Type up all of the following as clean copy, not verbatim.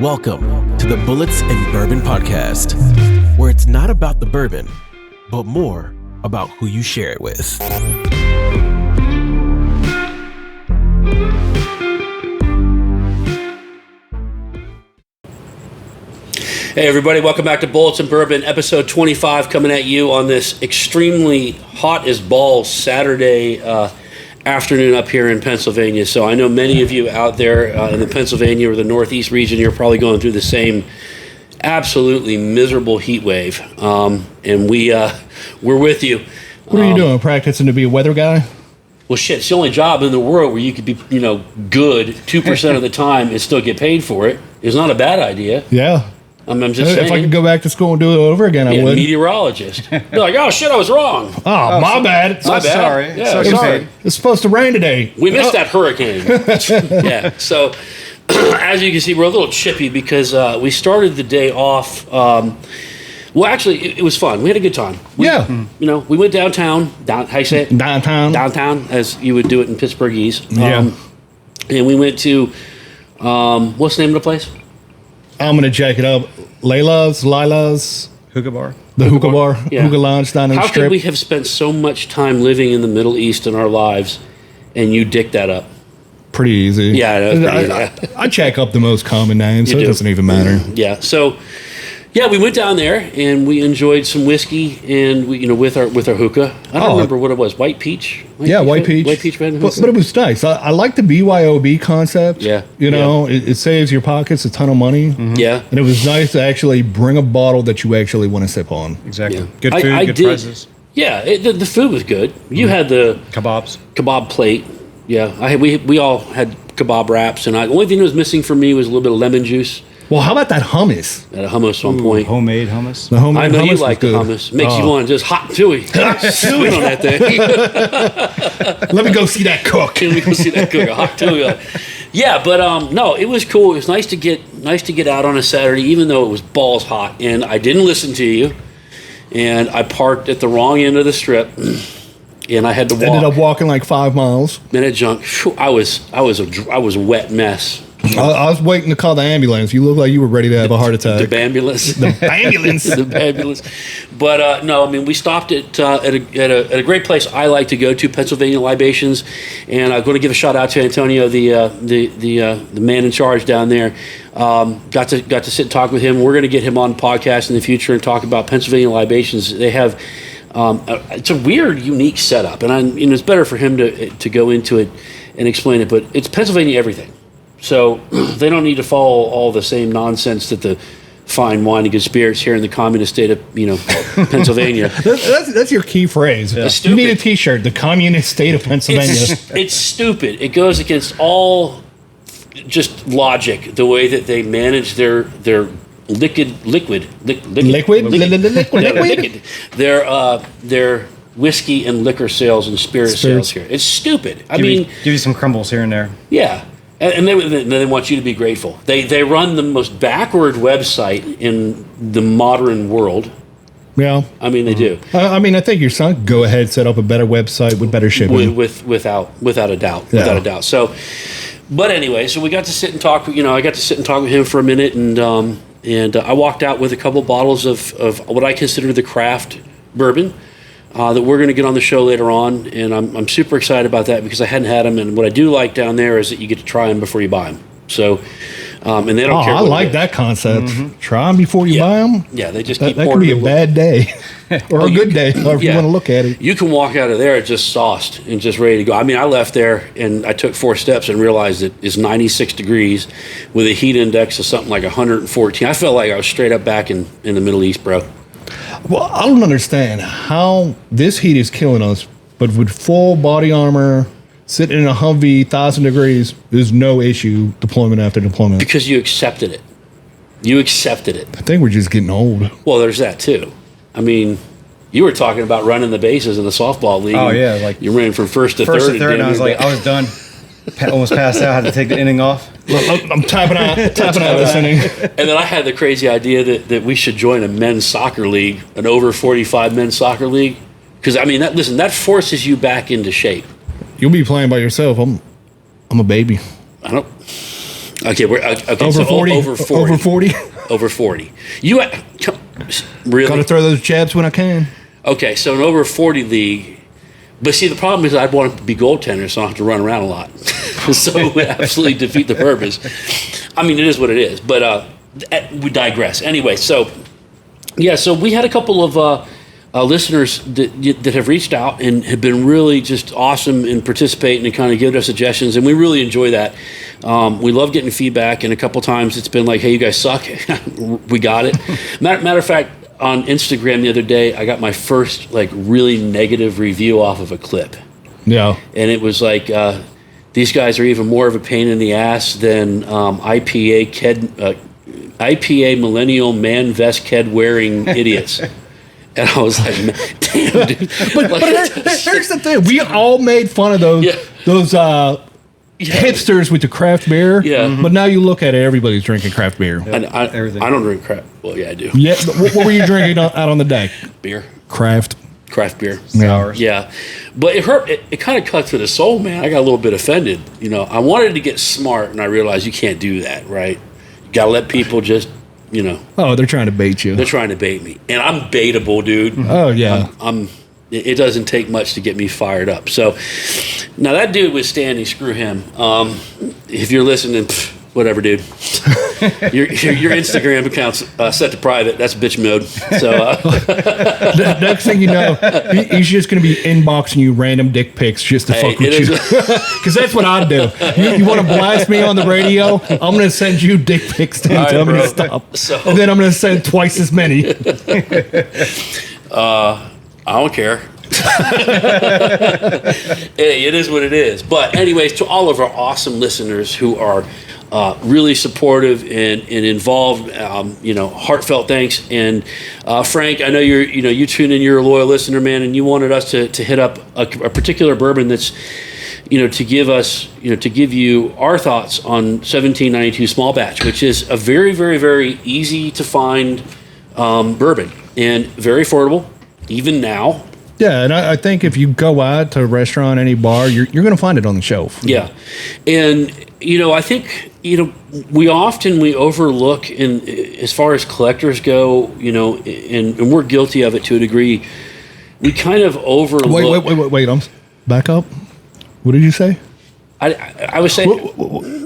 Welcome to the Bullits and Bourbon podcast, where it's not about the bourbon, but more about who you share it with. Hey everybody, welcome back to Bullits and Bourbon, episode 25, coming at you on this extremely hot as balls Saturday afternoon up here in Pennsylvania. So I know many of you out there in the Pennsylvania or the Northeast region, you're probably going through the same absolutely miserable heat wave. And we're with you. What are you doing, practicing to be a weather guy? Well, shit, it's the only job in the world where you could be, good 2% of the time and still get paid for it. It's not a bad idea. Yeah. I'm just saying. If I could go back to school and do it over again, I would. Meteorologist. Be like, oh shit, I was wrong. Oh, my bad. My bad. Sorry. Yeah, So sorry. It's supposed to rain today. We missed that hurricane. Yeah. So, as you can see, we're a little chippy because we started the day off. Well, actually, it was fun. We had a good time. We went downtown. How you say it? Downtown. Downtown, as you would do it in Pittsburghese. Yeah. And we went to, what's the name of the place? I'm going to jack it up. Lila's. Hookah bar. The hookah bar. Yeah. Hookah lounge down in the How strip. could we have spent so much time living in the Middle East in our lives and you dick that up? Pretty easy. Yeah, that was pretty easy. I jack up the most common names, so it doesn't even matter. Yeah. So, yeah, we went down there and we enjoyed some whiskey and we, with our hookah. I don't remember what it was. White peach. White peach. White peach. But it was nice. I like the BYOB concept. Yeah. It saves your pockets a ton of money. Mm-hmm. Yeah. And it was nice to actually bring a bottle that you actually want to sip on. Exactly. Yeah. Good food, good prices. Yeah, the food was good. You had the kebab plate. Yeah, we all had kebab wraps, and the only thing that was missing for me was a little bit of lemon juice. Well, how about that hummus? At a hummus at one point. Homemade hummus. The homemade I know hummus you like the good. hummus. Makes you want to just hot and chewy. Sweet on that thing. Let me go see that cook. Can we go see that cook? A hot chewy. Yeah, but no, it was cool. It was nice to get out on a Saturday, even though it was balls hot. And I didn't listen to you. And I parked at the wrong end of the strip. And I had to walk. Ended up walking like 5 miles. Minute junk. I was a wet mess. I was waiting to call the ambulance. You look like you were ready to have a heart attack. The ambulance. The ambulance. The ambulance. But no, I mean, we stopped at a great place I like to go to, Pennsylvania Libations, and I'm going to give a shout out to Antonio, the man in charge down there. Got to sit and talk with him. We're going to get him on the podcast in the future and talk about Pennsylvania Libations. They have. It's a weird, unique setup, and it's better for him to go into it and explain it. But it's Pennsylvania everything, so they don't need to follow all the same nonsense that the fine wine and good spirits here in the communist state of Pennsylvania. That's your key phrase. Yeah. You need a T-shirt. The communist state of Pennsylvania. It's stupid. It goes against all just logic. The way that they manage their liquid. Their whiskey and liquor sales and spirit sales here. It's stupid. Give you some crumbles here and there. Yeah, and they want you to be grateful. They run the most backward website in the modern world. Yeah, I mean they do. I think your son go ahead set up a better website with better shipping. Without a doubt. Yeah. Without a doubt. So, but anyway, so we got to sit and talk. I got to sit and talk with him for a minute, and I walked out with a couple bottles of what I consider the craft bourbon that we're going to get on the show later on, and I'm super excited about that because I hadn't had them, and what I do like down there is that you get to try them before you buy them. So, and they don't care. I like that concept. Mm-hmm. Try them before you buy them. Yeah, they just keep that could be a bad day or a good day, however you want to look at it. You can walk out of there just sauced and just ready to go. I mean, I left there and I took 4 steps and realized it is 96 degrees with a heat index of something like 114. I felt like I was straight up back in the Middle East, bro. Well, I don't understand how this heat is killing us, but with full body armor, sitting in a Humvee, 1,000 degrees, there's no issue deployment after deployment. Because you accepted it. You accepted it. I think we're just getting old. Well, there's that too. I mean, you were talking about running the bases in the softball league. Oh yeah, like you ran from first to third. And I was like, I was done. Almost passed out. Had to take the inning off. I'm tapping out this inning. And then I had the crazy idea that we should join a men's soccer league, an over 45 men's soccer league, because I mean, that forces you back into shape. You'll be playing by yourself. I'm a baby. I don't. Okay, okay. Over So 40? over 40. Over 40? Over 40. You really? Got to throw those jabs when I can. Okay, so an over 40 league. But see, the problem is I'd want to be goaltender, so I don't have to run around a lot. So it would absolutely defeat the purpose. I mean, it is what it is. But we digress. Anyway, so we had a couple of listeners that have reached out and have been really just awesome in participating and kind of giving us suggestions, and we really enjoy that. We love getting feedback, and a couple times it's been like, hey, you guys suck. We got it. Matter of fact, on Instagram the other day, I got my first like really negative review off of a clip. Yeah. And it was like, these guys are even more of a pain in the ass than IPA millennial man vest ked wearing idiots. And I was like, damn, dude. But here's the thing. We all made fun of those hipsters with the craft beer. Yeah. But now you look at it, everybody's drinking craft beer. Everything. I don't drink crap. Well, yeah, I do. Yeah. But what were you drinking out on the deck? Beer. Craft Beer. Sours. Yeah. But it hurt. It kind of cut to the soul, man. I got a little bit offended. You know, I wanted to get smart, and I realized you can't do that, right? You got to let people just, you know. Oh, they're trying to bait you. They're trying to bait me. And I'm baitable, dude. Oh, yeah. It doesn't take much to get me fired up. So now that dude was standing. Screw him. If you're listening, whatever, dude. your Instagram account's set to private. That's bitch mode. So The next thing you know, he's just going to be inboxing you random dick pics just to fuck with you. Because that's what I'd do. You want to blast me on the radio? I'm going to send you dick pics to tell me to stop. And then I'm going to send twice as many. I don't care. Hey, it is what it is. But anyways, to all of our awesome listeners who are really supportive and involved, heartfelt thanks. And Frank, I know you tune in. You're a loyal listener, man, and you wanted us to hit up a particular bourbon that's, to give you our thoughts on 1792 small batch, which is a very, very, very easy to find bourbon and very affordable, even now. Yeah, and I think if you go out to a restaurant, any bar, you're going to find it on the shelf. Yeah, and I think we overlook in as far as collectors go, and we're guilty of it to a degree. We kind of overlook. Wait, back up. What did you say? I was saying,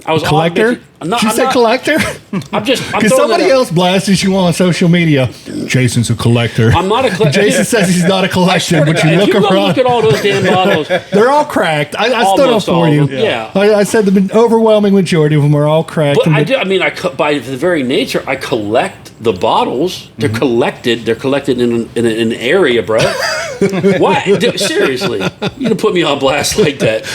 I was collector. She said collector. Because somebody else blasts you on social media. Jason's a collector. I'm not a collector. Jason says he's not a collector, but you look around. Look at all those damn bottles. They're all cracked. I stood up for you. Yeah. I said the overwhelming majority of them are all cracked. But I do. I mean, by the very nature, I collect the bottles. They're collected. They're collected in an area, bro. Why? Seriously, you can put me on blast like that.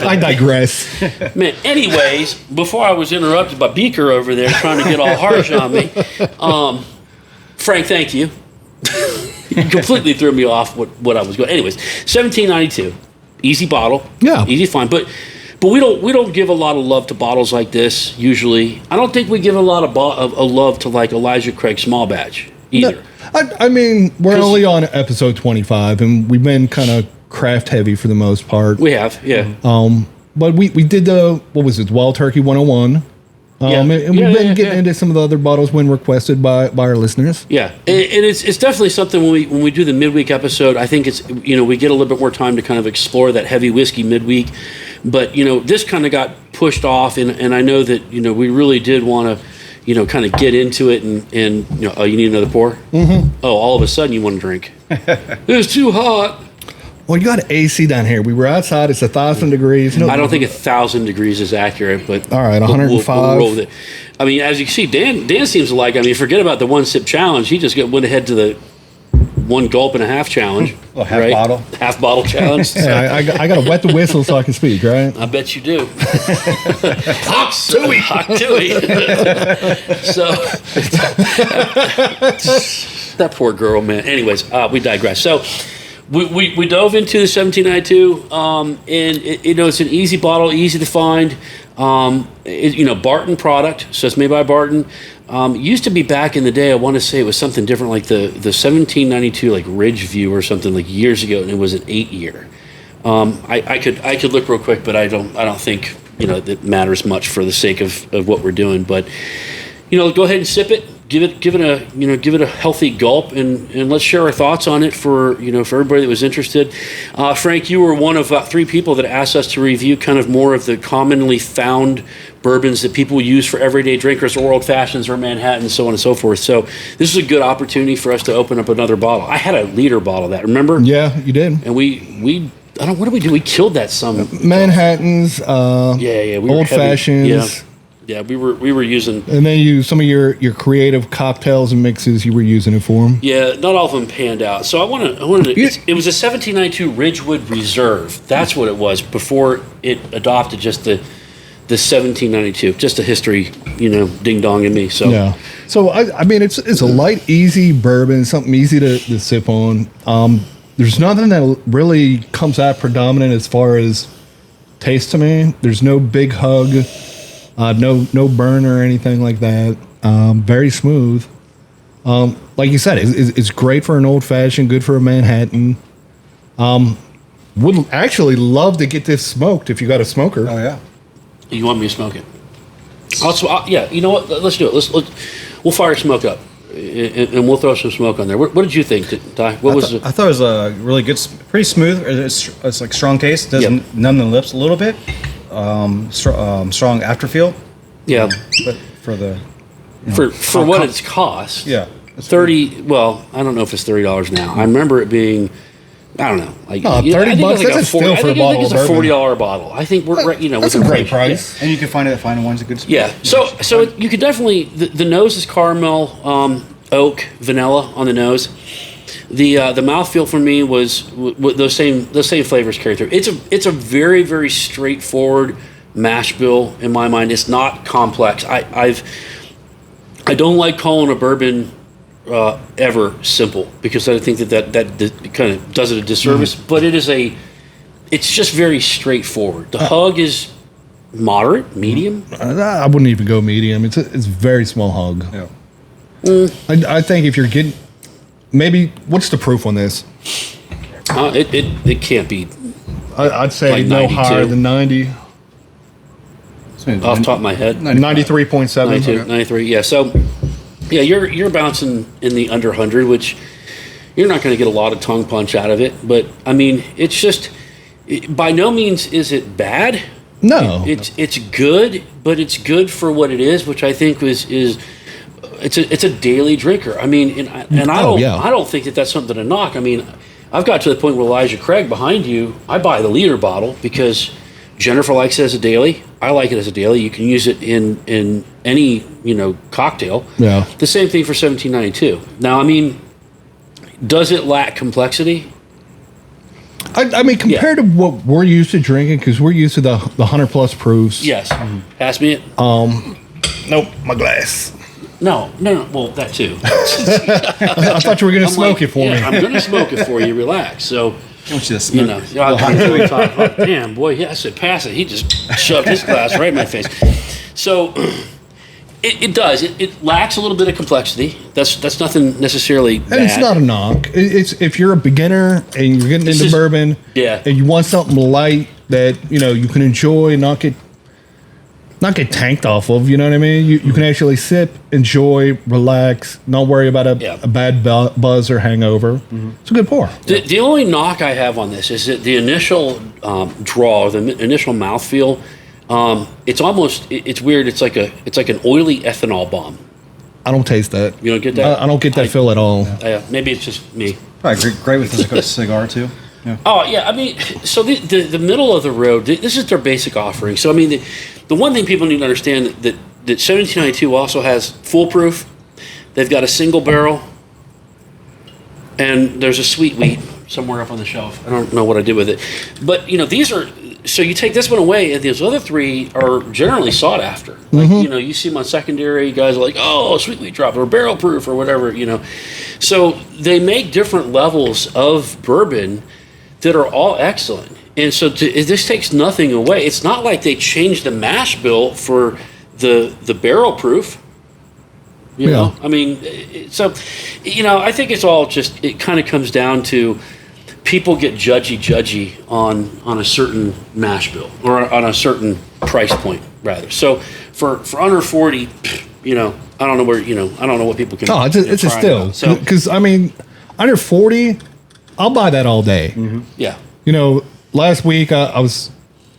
I digress. Man, anyways, before I was interrupted by Beaker over there trying to get all harsh on me, Frank, thank you. You completely threw me off what I was going. Anyways, 1792, easy bottle, easy to find, but we don't give a lot of love to bottles like this usually. I don't think we give a lot of love to like Elijah Craig small batch either. No, I mean, we're only on episode 25, and we've been kind of craft heavy for the most part. We have, yeah. But we did what was it, Wild Turkey 101. And we've been getting into some of the other bottles when requested by our listeners. Yeah, and it's definitely something when we do the midweek episode. I think it's we get a little bit more time to kind of explore that heavy whiskey midweek. But this kind of got pushed off, and I know that we really did want to kind of get into it, and oh, you need another pour? Mm-hmm. Oh, all of a sudden you want to drink. It's too hot. Well, you got AC down here. We were outside. It's 1,000 degrees. No, I don't think 1,000 degrees is accurate, but all right, 105. We'll roll with it. I mean, as you can see, Dan seems like, forget about the one sip challenge. He just went ahead to the one gulp and a half challenge. Well, half bottle challenge. Yeah, I got to wet the whistle so I can speak, right? I bet you do. Hot tooey. So that poor girl, man. Anyways, we digress. So. We dove into the 1792, and it's an easy bottle, easy to find. Barton product, so it's made by Barton. Used to be back in the day. I want to say it was something different, like the 1792 like Ridgeview or something like years ago, and it was an 8-year. I could look real quick, but I don't think that matters much for the sake of what we're doing. But go ahead and sip it. Give it a healthy gulp, and let's share our thoughts on it for everybody that was interested. Frank, you were one of 3 people that asked us to review kind of more of the commonly found bourbons that people use for everyday drinkers, or old fashions, or Manhattans, so on and so forth. So this is a good opportunity for us to open up another bottle. I had a liter bottle of that. Remember? Yeah, you did. And what did we do? We killed that some Manhattans. We old fashions. Yeah, we were using, and then some of your creative cocktails and mixes you were using it for them. Yeah, not all of them panned out. So I wanted to. It was a 1792 Ridgewood Reserve. That's what it was before it adopted just the 1792. Just a history, ding dong in me. So yeah. So I mean, it's a light, easy bourbon, something easy to sip on. There's nothing that really comes out predominant as far as taste to me. There's no big hug. No burn or anything like that. Very smooth. Like you said, it's great for an old fashioned, good for a Manhattan. Would actually love to get this smoked if you got a smoker. Oh yeah. You want me to smoke it? Yeah. You know what? Let's do it. We'll fire smoke up, and we'll throw some smoke on there. What did you think, Ty? I thought it was a really good, pretty smooth. It's like strong taste. Doesn't numb the lips a little bit. Strong afterfeel. Yeah, but for the for what it's cost. Yeah, 30. Well, I don't know if it's $30 now. I remember it being, I don't know, like $30. That's a steal for a bottle of bourbon. It's a $40 bottle. I think we're right. That's a great price, and you can find it at Fine Wines. A good. Yeah. So you could definitely the nose is caramel, oak, vanilla on the nose. The mouthfeel for me was those same flavors carry through. It's a very, very straightforward mash bill in my mind. It's not complex. I don't like calling a bourbon ever simple, because I think that kind of does it a disservice. Mm-hmm. But it's just very straightforward. The hug is moderate, medium. I wouldn't even go medium. It's a very small hug. Yeah. I think if you're getting, maybe, what's the proof on this? It can't be. I'd say like no 92. higher than 90. Off the top of my head, 93.7. 92, 93. Yeah. So, yeah, you're bouncing in the under 100, which you're not going to get a lot of tongue punch out of it. But I mean, it's just by no means is it bad. No, it's good, but it's good for what it is, which I think is it's a daily drinker. I mean, and I don't think that's something to knock. I mean, I've got to the point where Elijah Craig behind you, I buy the liter bottle because Jennifer likes it as a daily. I like it as a daily. You can use it in any cocktail. Yeah. The same thing for 1792. Now, I mean, does it lack complexity? I mean, compared to what we're used to drinking, because we're used to the 100+ proofs. Yes. Pass me it. Nope, my glass. No. Well, that too. I thought you were going to smoke it for me. I'm going to smoke it for you. Relax. So, I want you to smoke it. Damn, boy. Yeah, I said pass it. He just shoved his glass right in my face. So, it does. It lacks a little bit of complexity. That's nothing necessarily bad. And it's not a knock. It's if you're a beginner and you're getting into bourbon, yeah, and you want something light that you can enjoy, not get tanked off of. You know what I mean? You can actually sip, enjoy, relax, not worry about a bad buzz or hangover. Mm-hmm. It's a good pour. The only knock I have on this is that the initial draw, the initial mouthfeel. It's weird. It's like an oily ethanol bomb. I don't taste that. You don't get that? I don't get that feel at all. Maybe it's just me. Probably great with a cigar too. Yeah. Oh yeah, I mean, so the middle of the road. This is their basic offering. So I mean, the one thing people need to understand that 1792 also has foolproof. They've got a single barrel, and there's a sweet wheat somewhere up on the shelf. I don't know what I did with it, but these are. So you take this one away, and these other three are generally sought after. Like, you see them on secondary. Guys are like, oh, sweet wheat drop or barrel proof or whatever. So they make different levels of bourbon that are all excellent. And so this takes nothing away. It's not like they changed the mash bill for the barrel proof. You know, I mean, so I think it's all just. It kind of comes down to. People get judgy on a certain mash bill or on a certain price point rather. So for under 40, you know, I don't know where, you know, I don't know what people can. Oh, it's a still. So Because, I mean, under 40, I'll buy that all day. yeah, You know, last week I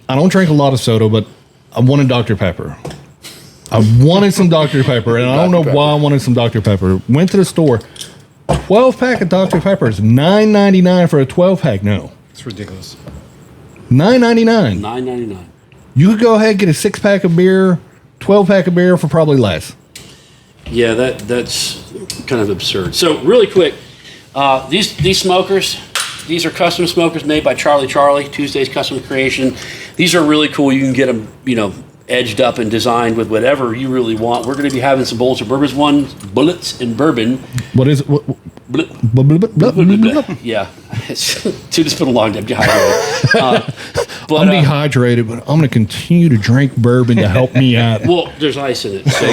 don't drink a lot of soda, but I wanted Dr. Pepper. I wanted some Dr. Pepper, and I don't know why I wanted some Dr. Pepper. Went to the store. 12-pack of Dr. Pepper is $9.99 for a 12-pack. No. It's ridiculous. $9.99. $9.99. You could go ahead and get a 6-pack of beer, 12-pack of beer for probably less. Yeah, that's kind of absurd. So really quick, these smokers, these are custom smokers made by Charlie, Tuesday's Custom Creation. These are really cool. You can get them, you know, edged up and designed with whatever you really want. We're going to be having some Bullits Bourbon, Bullits and Bourbon. What is it? Yeah, dude, it's been a long day. I'm dehydrated. I'm dehydrated, but I'm going to continue to drink bourbon to help me out. Well, there's ice in it, so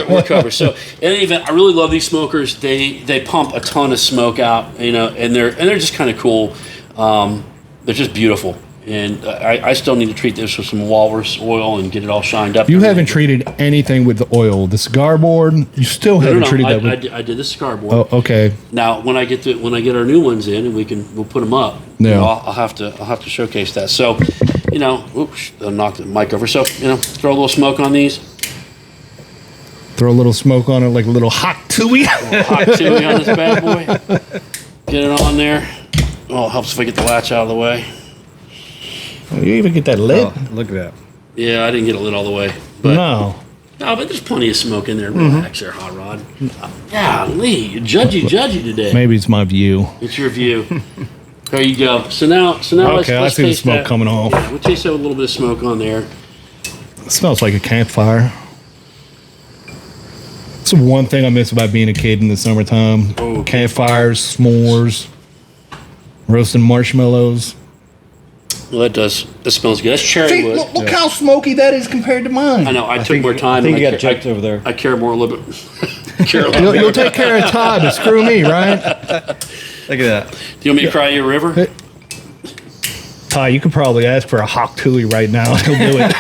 we're covered. So, in any event, I really love these smokers. They pump a ton of smoke out, you know, and they're just kind of cool. They're just beautiful. And I still need to treat this with some walrus oil and get it all shined up. You haven't treated anything with the oil. The cigar board, you still haven't treated that with. I did the cigar board. Oh, okay. Now, when I get our new ones in, and we'll put them up. Yeah. You know, I'll have to showcase that. So, you know, oops, I knocked the mic over. So, you know, throw a little smoke on these. Throw a little smoke on it, like a little hot tui. Hot tui on this bad boy. Get it on there. Oh, it helps if I get the latch out of the way. You even get that lid? Oh, look at that. Yeah, I didn't get it lit all the way. But, No. No, but there's plenty of smoke in there. Relax there, Hot Rod. Golly, judgy today. Maybe it's my view. It's your view. There you go. So now Okay, I see the taste smoke that. coming off. Yeah, we'll taste that with a little bit of smoke on there. It smells like a campfire. It's the one thing I miss about being a kid in the summertime. Oh. Campfires, s'mores, roasting marshmallows. Well, that smells good. That's cherry wood. Look how smoky that is compared to mine. I know. I took more time. I think and you got checked over there. I care more a little bit. You'll take care of Todd, but screw me, right? Look at that. Do you want me to cry you a river? Ty, you could probably ask for a hot tui right now. He'll do it.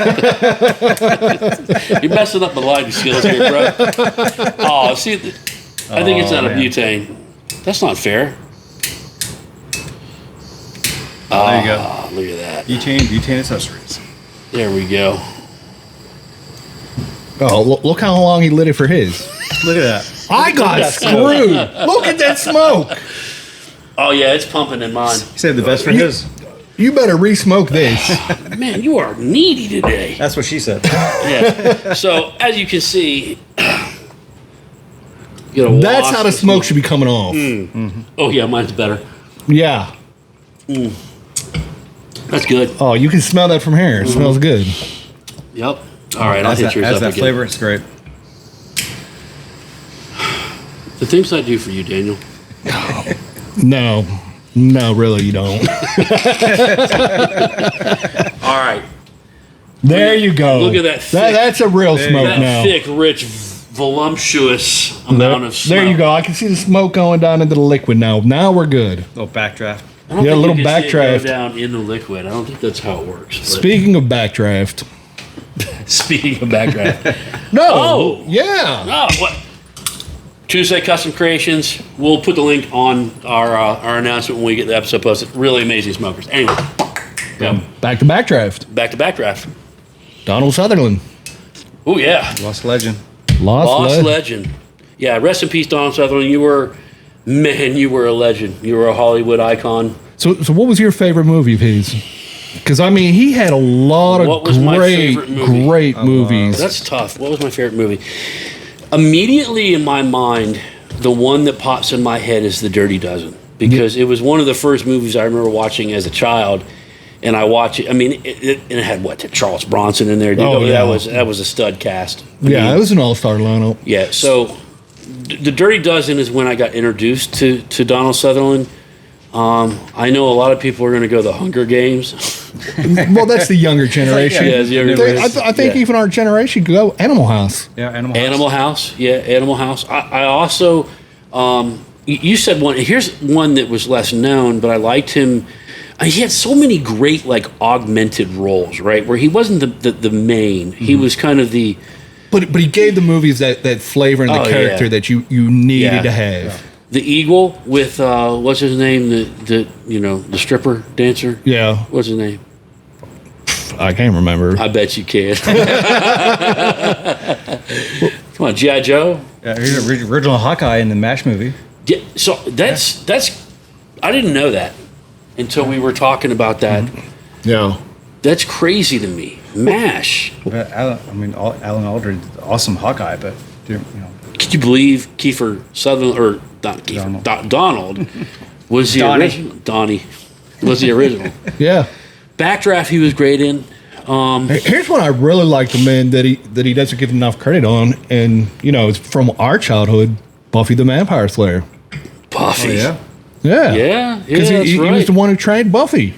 You're messing up my lighting skills here, bro. Oh, see, I think it's out of butane. That's not fair. There you go. Look at that. Butane accessories. There we go. Oh, look how long he lit it for his. Look at that. I got screwed. Look at that smoke. Oh, yeah, it's pumping in mine. He saved the best for his. You better re-smoke this. Man, you are needy today. That's what she said. Yeah. So, as you can see, That's how the smoke should be coming off. Oh, yeah, mine's better. Yeah. That's good. Oh, you can smell that from here. It smells good. Yep. All right, I'll hit yours Has up that again. flavor. It's great. The things I do for you, Daniel. No, really, you don't. All right. There you go. Look at that thick- That's a real smoke That now. thick, rich, voluptuous amount of smoke. There you go. I can see the smoke going down into the liquid now. Now we're good. Little backdraft. I don't Yeah, a think little you can see it go backdraft. down in the liquid. I don't think that's how it works. but- Speaking of backdraft. Speaking of backdraft. No. Oh. Yeah. Oh, what? Tuesday Custom Creations. We'll put the link on our announcement when we get the episode posted. Really amazing smokers. Anyway, go. Back to backdraft. Back to backdraft. Donald Sutherland. Oh, yeah. Lost legend. Lost Legend. Yeah, rest in peace, Donald Sutherland. You were a legend. You were a Hollywood icon. So what was your favorite movie of his? Because, I mean, he had a lot What of was my favorite movie? great movies. That's tough. What was my favorite movie? Immediately in my mind, the one that pops in my head is The Dirty Dozen. Because it was one of the first movies I remember watching as a child. And I watch it. I mean, it had Charles Bronson in there. Dude. Oh, yeah. That was a stud cast. Yeah, it was an all-star lineup. Yeah. So, The Dirty Dozen is when I got introduced to Donald Sutherland. I know a lot of people are going to go the Hunger Games. Well, that's the younger generation. Yeah, it's the younger generation. I think Yeah. even our generation could go Animal House. Yeah, Animal House. Animal House. Yeah, Animal House. I also, you said one. Here's one that was less known, but I liked him. he had so many great like augmented roles, right? Where he wasn't the main. He was kind of the. But he gave the movies that flavor and the character that you needed to have. Yeah. The Eagle with what's his name? The stripper dancer. Yeah. What's his name? I can't remember. I bet you can. Come on, G.I. Joe. Yeah, he's the original Hawkeye in the MASH movie. Yeah, so that's I didn't know that until we were talking about that. Yeah. That's crazy to me. MASH. Alan Alda, awesome Hawkeye, but Could you believe Kiefer Sutherland, or not Kiefer, Donald was the original? Donnie was the original. Yeah. Backdraft he was great in. Here's one I really like the man that he doesn't give enough credit on, and it's from our childhood, Buffy the Vampire Slayer. Buffy. Oh, yeah. Yeah. Yeah, Because he was the one who trained Buffy.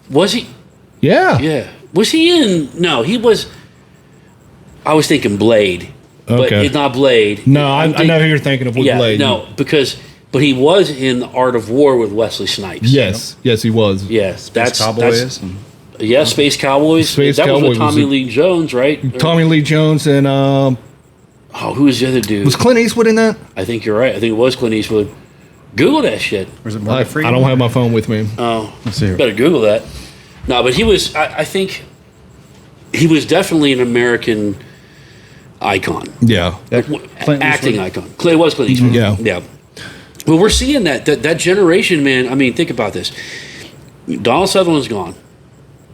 Was he? Yeah. Yeah. Was he in? No, he was. I was thinking Blade. But Okay. it's not Blade. No, I know who you're thinking of with Blade. No, but he was in The Art of War with Wesley Snipes. Yes, he was. Yes, that's Cowboys. Space Cowboys. Space that Cowboys was with Tommy Lee Jones, right? Tommy Lee Jones and who was the other dude? was Clint Eastwood in that? I think you're right. I think it was Clint Eastwood. Google that shit. Was it I Morgan Freeman? don't have my phone with me. Oh, Let's see here. better Google that. No, but he was. I think he was definitely an American icon. Yeah. Acting icon. It was Clint Eastwood. Yeah. Yeah. Well, we're seeing that generation, man. I mean, think about this. Donald Sutherland's gone.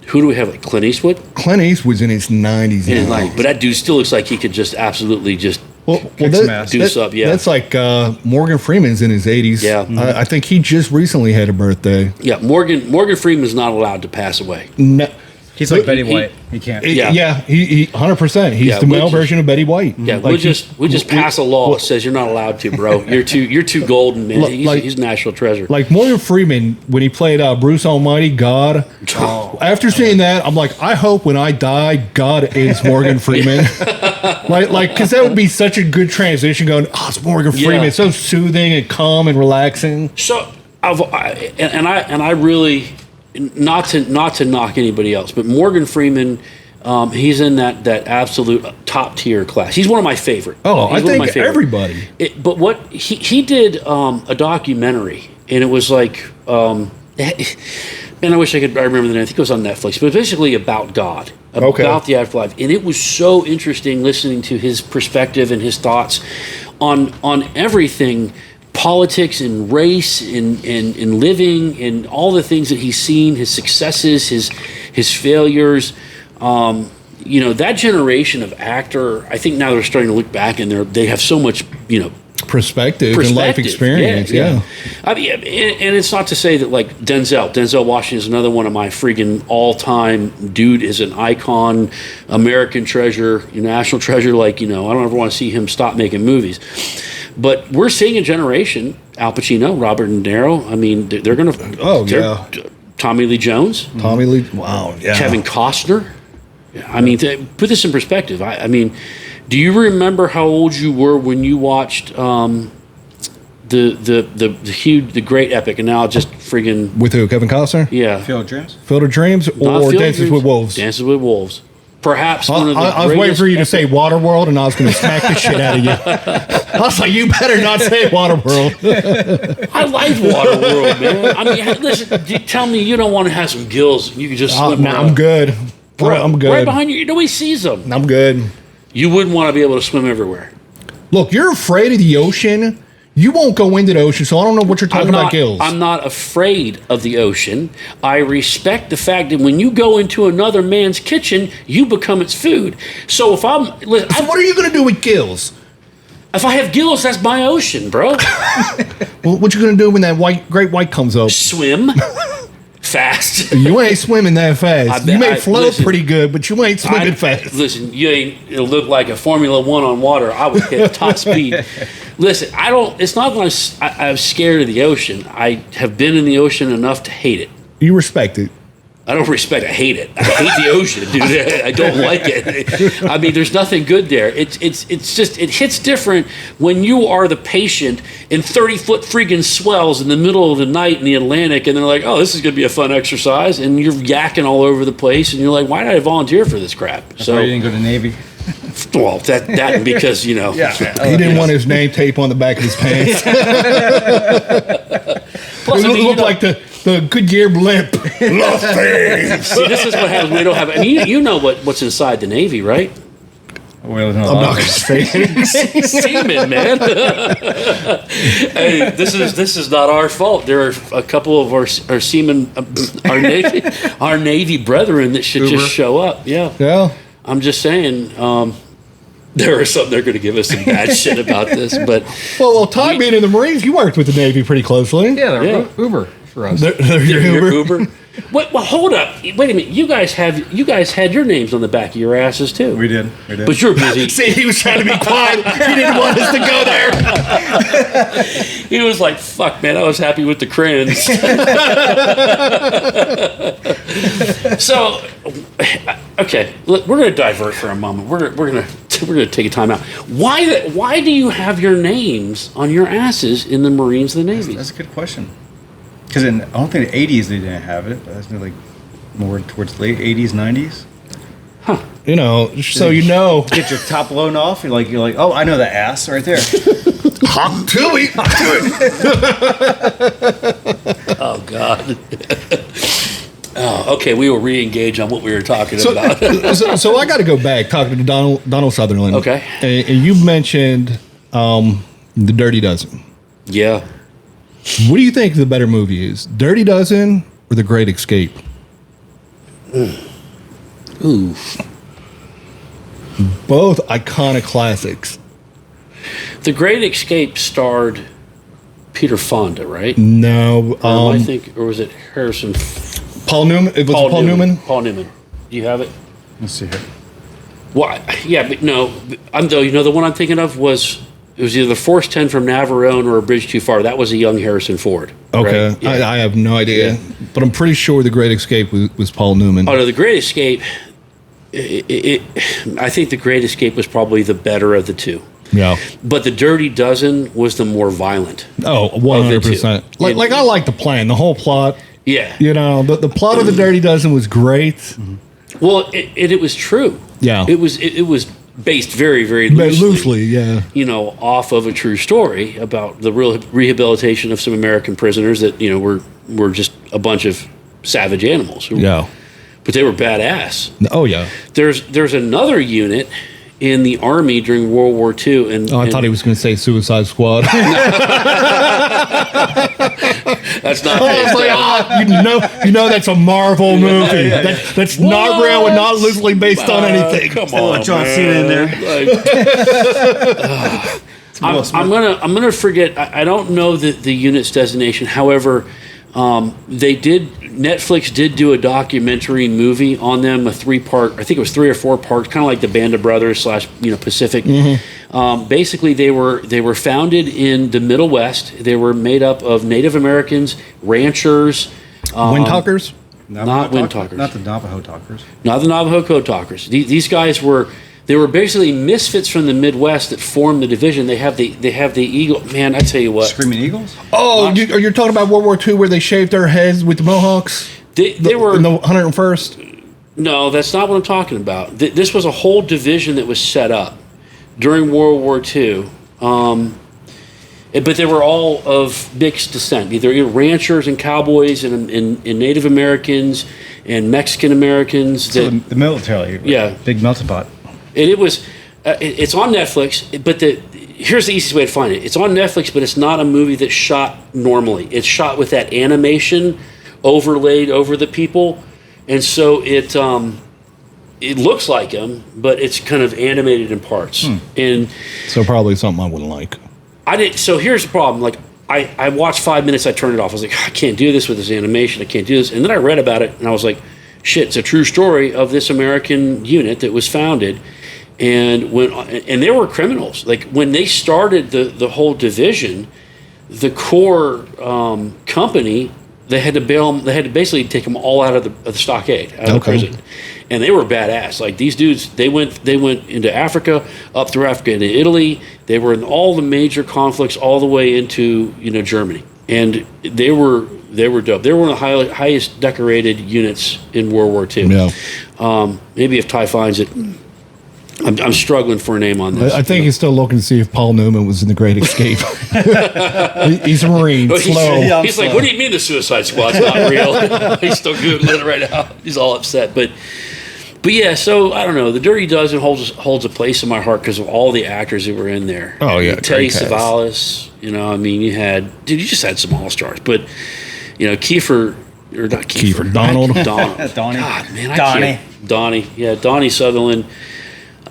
Who do we have? Like Clint Eastwood? Clint Eastwood's in his 90s now. Like, but that dude still looks like he could just absolutely just Kick some ass. do stuff. Yeah. That's like Morgan Freeman's in his 80s. Yeah. I think he just recently had a birthday. Yeah. Morgan Freeman's not allowed to pass away. No, He's like Betty White. He can't. Yeah. he 100%. He's Yeah, the we'll male just- version of Betty White. Yeah, Like, we just pass a law that says you're not allowed to, bro. You're too golden, man. He's a national treasure. Like Morgan Freeman, when he played Bruce Almighty, God. After seeing that, I'm like, I hope when I die, God is Morgan Freeman. like, because that would be such a good transition. Going, it's Morgan Freeman. Yeah. It's so soothing and calm and relaxing. So, I really, not to knock anybody else, but Morgan Freeman, he's in that absolute top tier class. He's one of my favorite. Oh, He's I one of my think favorite. everybody. But what he did a documentary, and it was like, and I wish I remember the name. I think it was on Netflix, but basically about God, about the afterlife, and it was so interesting listening to his perspective and his thoughts on everything. Politics and race and living and all the things that he's seen, his successes, his failures. That generation of actor, I think now they're starting to look back and they have so much, Perspective and life experience. Yeah. I mean, and it's not to say that like Denzel Washington is another one of my freaking all-time dude, is an icon, American treasure, national treasure. Like, I don't ever want to see him stop making movies. But we're seeing a generation, Al Pacino, Robert De Niro. I mean, they're going to. Tommy Lee Jones. Tommy Lee. Wow. Yeah. Kevin Costner. I mean, put this in perspective. I mean, do you remember how old you were when you watched the great epic? And now just friggin' With who? Kevin Costner? Yeah. Field of Dreams? Field of Dreams or Not Field of Dances Dreams. with Wolves? Dances with Wolves. Perhaps one of the I was waiting for you to say Waterworld, and I was going to smack the shit out of you. I was like, you better not say Waterworld. I like Waterworld, man. I mean, listen, tell me you don't want to have some gills. You can just swim around. I'm good. Bro, I'm good. Right behind you. Nobody sees them. I'm good. You wouldn't want to be able to swim everywhere. Look, you're afraid of the ocean. You won't go into the ocean, so I don't know what you're talking about, gills. I'm not afraid of the ocean. I respect the fact that when you go into another man's kitchen, you become its food. So if So what are you going to do with gills? if I have gills, that's my ocean, bro. Well, what you going to do when that great white comes up? Swim fast. You ain't swimming that fast. You may float listen, pretty good, but you ain't swimming fast. Listen, it'll look like a Formula One on water. I would hit top speed. Listen, it's not that I'm scared of the ocean. I have been in the ocean enough to hate it. You respect it. I don't respect. I hate it. I hate the ocean, dude. I don't like it. I mean, there's nothing good there. It's just it hits different when you are the patient in 30-foot freaking swells in the middle of the night in the Atlantic, and they're like, "Oh, this is going to be a fun exercise," and you're yakking all over the place, and you're like, "Why did I volunteer for this crap?" That's why you didn't go to Navy. Well, that because he didn't want his name tape on the back of his pants. Plus, it looked like the Goodyear blimp. Lost face. See, this is what happens. We don't have. I mean, you know what's inside the Navy, right? Well, no, I'm not going to say anything. Seamen, man. Hey, this is not our fault. There are a couple of our seamen, our Navy brethren that should just show up. Yeah. I'm just saying. There are some they're going to give us some bad shit about this, but well, Todd being in the Marines, you worked with the Navy pretty closely. Yeah, they're Uber for us. They're your Uber. Well, hold up. Wait a minute. You guys had your names on the back of your asses too. We did. But you're busy. See, he was trying to be quiet. He didn't want us to go there. He was like, "Fuck, man, I was happy with the crayons." So, okay, we're going to divert for a moment. We're going to take a time out. Why do you have your names on your asses in the Marines and the Navy? That's a good question. Because I don't think the 80s they didn't have it. But that's like more towards the late 80s, 90s. Huh. You know, so you know. Get your top blown off. You're like, oh, I know that ass right there. Hot Tilly. Oh, God. Oh, okay, we will re-engage on what we were talking about. so I got to go back talking to Donald Sutherland. Okay. And you mentioned The Dirty Dozen. Yeah. What do you think the better movie is, Dirty Dozen or The Great Escape? Ooh. Both iconic classics. The Great Escape starred Peter Fonda, right? No. Or was it Harrison? Paul Newman? It was Paul Newman? Paul Newman. Do you have it? Let's see here. Well, yeah, but no. The one I'm thinking of was either the Force 10 from Navarone or A Bridge Too Far. That was a young Harrison Ford. Okay. Right? Yeah. I have no idea. Yeah. But I'm pretty sure The Great Escape was Paul Newman. Oh, no, The Great Escape, I think The Great Escape was probably the better of the two. Yeah. But The Dirty Dozen was the more violent. Oh, 100%. Like I like the plan, the whole plot. Yeah. You know, the plot of The Dirty Dozen was great. Mm-hmm. Well, it was true. Yeah. It was based very, very loosely. Yeah. You know, off of a true story about the real rehabilitation of some American prisoners that, you know, were just a bunch of savage animals. Yeah. But they were badass. Oh, yeah. There's another unit in the Army during World War II. And I thought he was going to say Suicide Squad. That's not. You know that's a Marvel movie. That's not real and not loosely based on anything. Come on, John Cena in there. I'm gonna forget. I don't know the unit's designation. However, Netflix did do a documentary movie on them, a 3-part. I think it was 3 or 4 parts, kind of like the Band of Brothers / Pacific. Mm-hmm. Basically, they were founded in the Middle West. They were made up of Native Americans, ranchers, Windtalkers. Not Windtalkers. Not the Navajo talkers. Not the Navajo Code Talkers. These guys were basically misfits from the Midwest that formed the division. They have the eagle. Man, I tell you what. Screaming Eagles? Oh, you're talking about World War II where they shaved their heads with the Mohawks? They were in the 101st? No, that's not what I'm talking about. This was a whole division that was set up during World War II. But they were all of mixed descent, either ranchers and cowboys and Native Americans and Mexican Americans. So the military. Yeah. Big melting pot. And it's on Netflix, but here's the easiest way to find it. It's on Netflix, but it's not a movie that's shot normally. It's shot with that animation overlaid over the people. And so it looks like them, but it's kind of animated in parts. And so probably something I wouldn't like. So here's the problem. Like I watched 5 minutes, I turned it off. I was like, I can't do this with this animation. I can't do this. And then I read about it, and I was like, shit, it's a true story of this American unit that was founded. And they were criminals. Like when they started the whole division, the core company they had to bail them. They had to basically take them all out of the stockade, out of the prison, and they were badass. Like these dudes, they went into Africa, up through Africa into Italy. They were in all the major conflicts, all the way into Germany, and they were dope. They were one of the highest decorated units in World War II. Yeah. Maybe if Ty finds it. I'm struggling for a name on this. I think he's still looking to see if Paul Newman was in The Great Escape. He's a Marine, slow. He's like, what do you mean the Suicide Squad's not real? He's still Googling it right now. He's all upset. But yeah, so I don't know. The Dirty Dozen holds a place in my heart because of all the actors that were in there. Oh, yeah. Telly Savalas, you just had some all-stars. But, Kiefer, or not Kiefer. Donald. Donnie. God, man, Donnie. Yeah, Donnie Sutherland.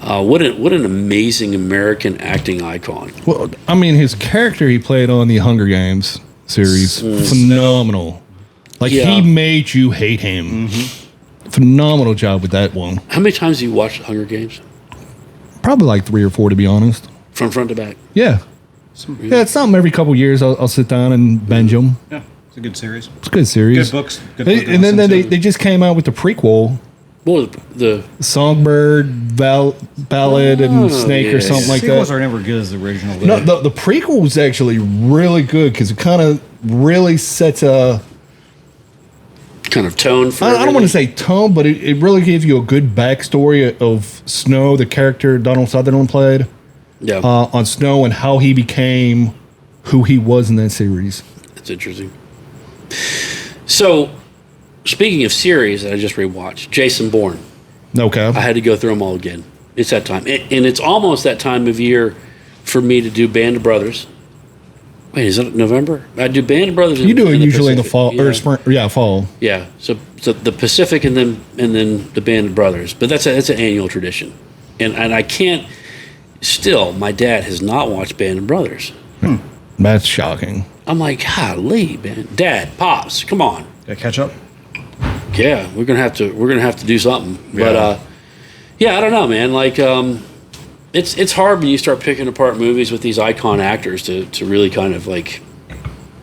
What an amazing American acting icon. Well, I mean, his character he played on the Hunger Games series, phenomenal. Like, he made you hate him. Mm-hmm. Phenomenal job with that one. How many times have you watched Hunger Games? Probably like 3 or 4, to be honest. From front to back? Yeah. Yeah, it's something every couple years I'll sit down and binge them. Yeah, it's a good series. It's a good series. Good books. And then they just came out with the prequel. What was the Songbird, Ballad, and Snake or something like that. Sequels are never good as the original. No, the prequel was actually really good because it kind of really sets a kind of tone for I don't want to say tone, but it really gives you a good backstory of Snow, the character Donald Sutherland played. Yeah. On Snow and how he became who he was in that series. That's interesting. So, speaking of series that I just rewatched, Jason Bourne. Okay. I had to go through them all again. It's that time. And it's almost that time of year for me to do Band of Brothers. Wait, is it November? I do Band of Brothers. You do it usually in the fall or spring. Yeah, fall. Yeah. So the Pacific and then the Band of Brothers. But that's an annual tradition. And I can't. Still, my dad has not watched Band of Brothers. That's shocking. I'm like, golly, man. Dad, Pops, come on. Did I catch up? Yeah, we're gonna have to do something. Yeah. But I don't know, man. Like, it's hard when you start picking apart movies with these icon actors to really kind of like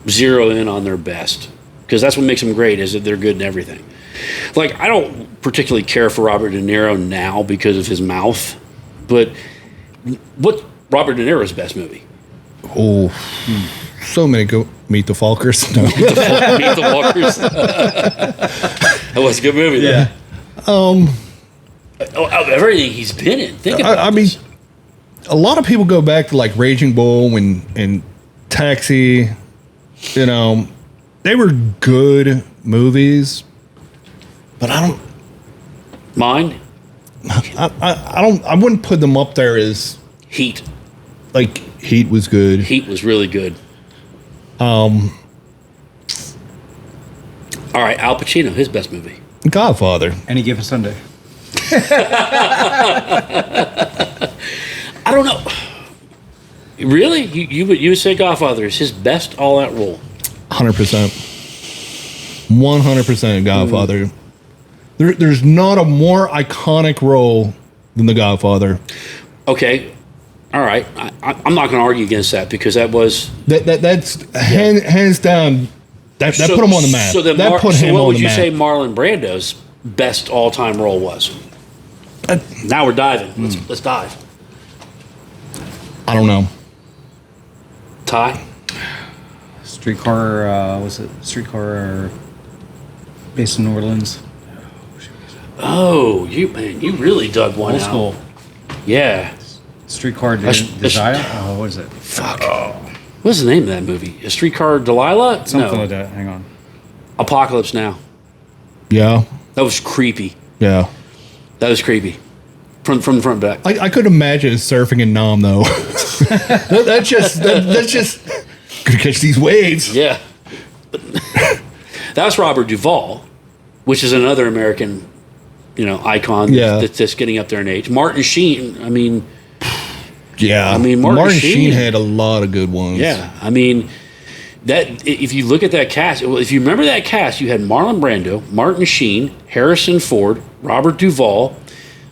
zero in on their best, because that's what makes them great, is that they're good in everything. Like, I don't particularly care for Robert De Niro now because of his mouth, but what's Robert De Niro's best movie? Oh, so many go Meet the Falkers. No. Meet the Walkers. That was a good movie. Yeah. Of everything he's been in, think about I mean, a lot of people go back to like Raging Bull and Taxi. They were good movies, but I don't. Mine. I wouldn't put them up there as Heat. like Heat was good. Heat was really good. All right, Al Pacino, his best movie. Godfather. Any Given Sunday. I don't know. Really, you would say Godfather is his best all-out role? 100%. 100% Godfather. There's not a more iconic role than The Godfather. Okay, all right. I'm not going to argue against that, because that's hands down. That put him on the map. So then, that put him what on would the you map. say Marlon Brando's best all-time role was? Now we're diving. Let's dive. I don't know. Ty? Streetcar, was it Streetcar based in New Orleans? Oh, you really dug one Old out. school. Yeah. Streetcar Desire? Oh, what is it? Fuck. What's the name of that movie? A Streetcar Delilah? Something like that. Hang on. Apocalypse Now. Yeah. That was creepy. Yeah. That was creepy. From the front back. I could imagine surfing in Nam though. that's just gonna catch these waves. Yeah. That's Robert Duvall, which is another American, icon. Yeah. That's getting up there in age. Martin Sheen. Yeah. Martin Sheen had a lot of good ones. Yeah. That if you look at that cast, if you remember that cast, you had Marlon Brando, Martin Sheen, Harrison Ford, Robert Duvall.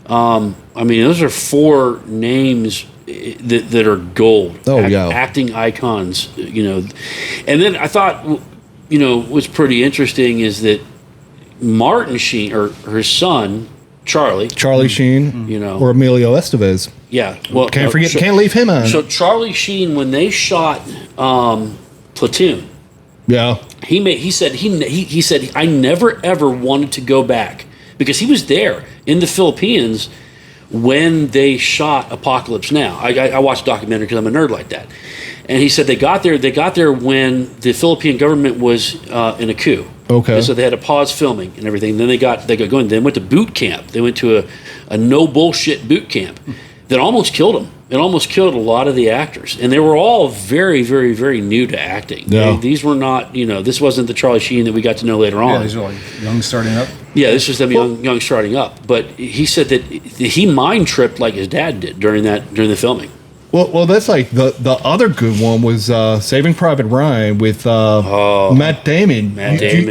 Those are 4 names that are gold. Oh, yeah. Acting icons, And then I thought what's pretty interesting is that Martin Sheen, or her son, Charlie Sheen, Mm-hmm. or Emilio Estevez. Yeah, well, Can't leave him on. So Charlie Sheen, when they shot Platoon, Yeah. he said I never ever wanted to go back because he was there in the Philippines when they shot Apocalypse Now. I watched a documentary because I'm a nerd like that, and he said they got there when the Philippine government was in a coup. Okay. And so they had to pause filming and everything. Then they got going. They went to boot camp. They went to a no bullshit boot camp that almost killed them. It almost killed a lot of the actors, and they were all very, very, very new to acting. Yeah. These were not, this wasn't the Charlie Sheen that we got to know later on. Yeah, these are like young starting up. Yeah, this was them young starting up. But he said that he mind tripped like his dad did during the filming. Well, that's like the other good one was Saving Private Ryan with Matt Damon.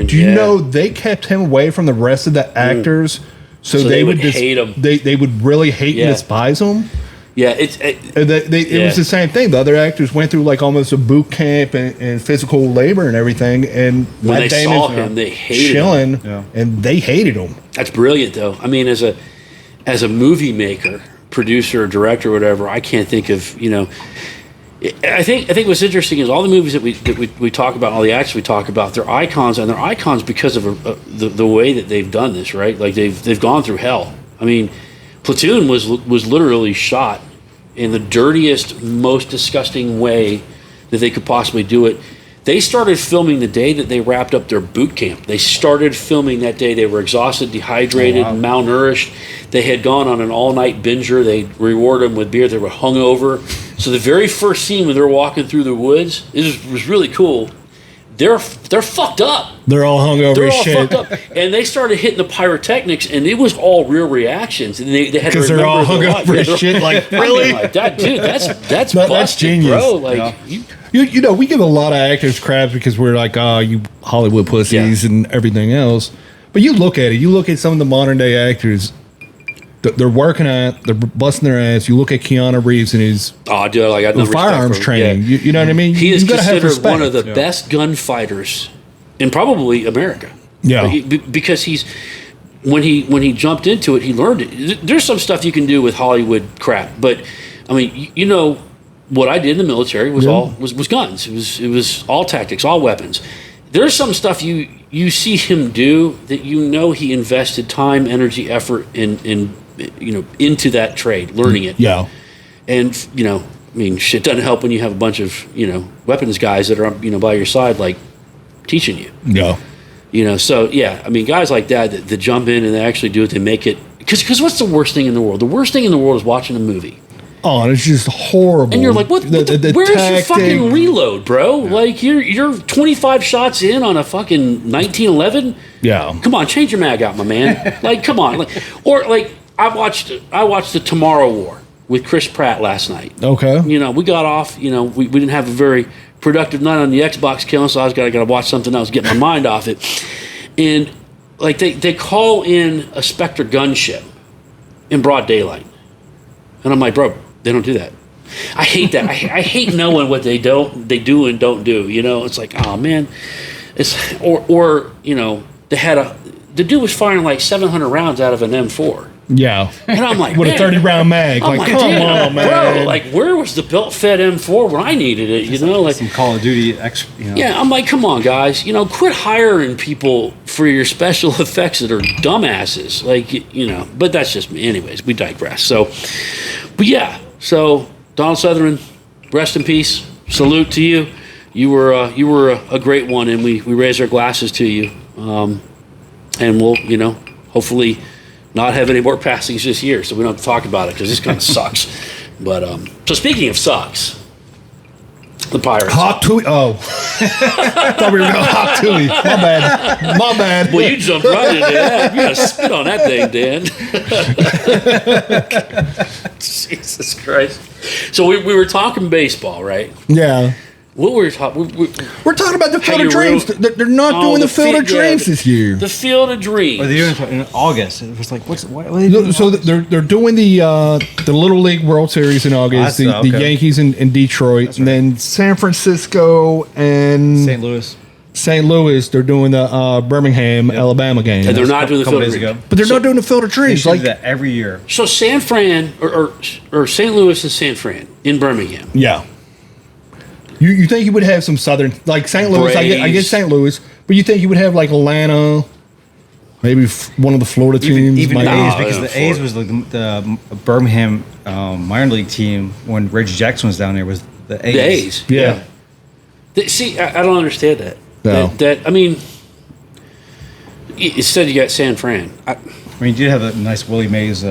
Do you know they kept him away from the rest of the actors, so they would hate him. They would really hate and despise him. Yeah, it was the same thing. The other actors went through like almost a boot camp and physical labor and everything. And when Matt they saw him, they hated him. And they hated him. That's brilliant, though. I mean, as a movie maker, producer, director, whatever, I can't think of I think what's interesting is all the movies that we talk about, all the actors we talk about, they're icons, and they're icons because of the way that they've done this, right? Like they've gone through hell. I mean, Platoon was literally shot in the dirtiest, most disgusting way that they could possibly do it. They started filming the day that they wrapped up their boot camp. They started filming that day. They were exhausted, dehydrated, malnourished. They had gone on an all-night binger. They rewarded them with beer. They were hungover. So the very first scene when they're walking through the woods, it was really cool. They're fucked up. They're all hungover as shit. Fucked up. And they started hitting the pyrotechnics, and it was all real reactions. And they had to because they're all hungover as shit. Like, really? I mean, like that, dude. That's that's genius, bro. Like we give a lot of actors crap because we're like, you Hollywood pussies and everything else. But you look at it. You look at some of the modern day actors. They're working at, they're busting their ass. You look at Keanu Reeves and his dude, like, I firearms training. Yeah. You know what I mean? He is considered one of the best gunfighters in probably America. Yeah, because when he jumped into it, he learned it. There's some stuff you can do with Hollywood crap, but I mean, what I did in the military was was guns. It was all tactics, all weapons. There's some stuff you see him do that he invested time, energy, effort in into that trade, learning it. Yeah. And, shit doesn't help when you have a bunch of, weapons guys that are, by your side, like, teaching you. Yeah. So, yeah, I mean, guys like that jump in and they actually do it, they make it. Because what's the worst thing in the world? The worst thing in the world is watching a movie. Oh, and it's just horrible. And you're like, where's your fucking reload, bro? Yeah. Like, you're 25 shots in on a fucking 1911? Yeah. Come on, change your mag out, my man. Like, come on. I watched the Tomorrow War with Chris Pratt last night. Okay. We got off. We didn't have a very productive night on the Xbox killing, so I was gotta watch something else, get my mind off it. And like they call in a Spectre gunship in broad daylight, and I'm like, bro, they don't do that. I hate that. I hate knowing what they do and don't do. It's like, oh man, they had the dude was firing like 700 rounds out of an M4. Yeah. And I'm like, with a 30-round mag. I'm like, come on, man. Bro, like, where was the belt-fed M4 when I needed it? Like some Call of Duty. Yeah, I'm like, come on, guys. Quit hiring people for your special effects that are dumbasses. Like, but that's just me. Anyways, we digress. So, but yeah. So, Donald Sutherland, rest in peace. Salute to you. You were a great one, and we raise our glasses to you. And we'll, hopefully not have any more passings this year, so we don't have to talk about it because this kind of sucks. But so speaking of sucks, the Pirates. Hawk Tui. Oh, thought we were going Hawk Tui. My bad. Well, you jumped right into that. You got to spit on that thing, Dan. Jesus Christ. So we were talking baseball, right? Yeah. What were we talking? We're talking about the Field of Dreams. They're not doing the Field of Dreams this year. The Field of Dreams. Or they're doing it in August. It was like, what are they doing? So they're doing the Little League World Series in August. The Yankees in Detroit, and then San Francisco and St. Louis. St. Louis, they're doing the Birmingham, Alabama game. And they're not doing the couple filter days ago. But they're not doing the filter They trees. should Like, do that every year. So San Fran or St. Louis and San Fran in Birmingham. yeah. You think you would have some Southern, like St. Louis, I get Braves. St. Louis, but you think you would have like Atlanta, maybe one of the Florida teams. Even the might- A's, No, because no, the A's was like the Birmingham minor league team when Reggie Jackson was down there was the A's. The A's. Yeah. See, I don't understand that. No. I mean, instead you got San Fran. I mean, you did have a nice Willie Mays,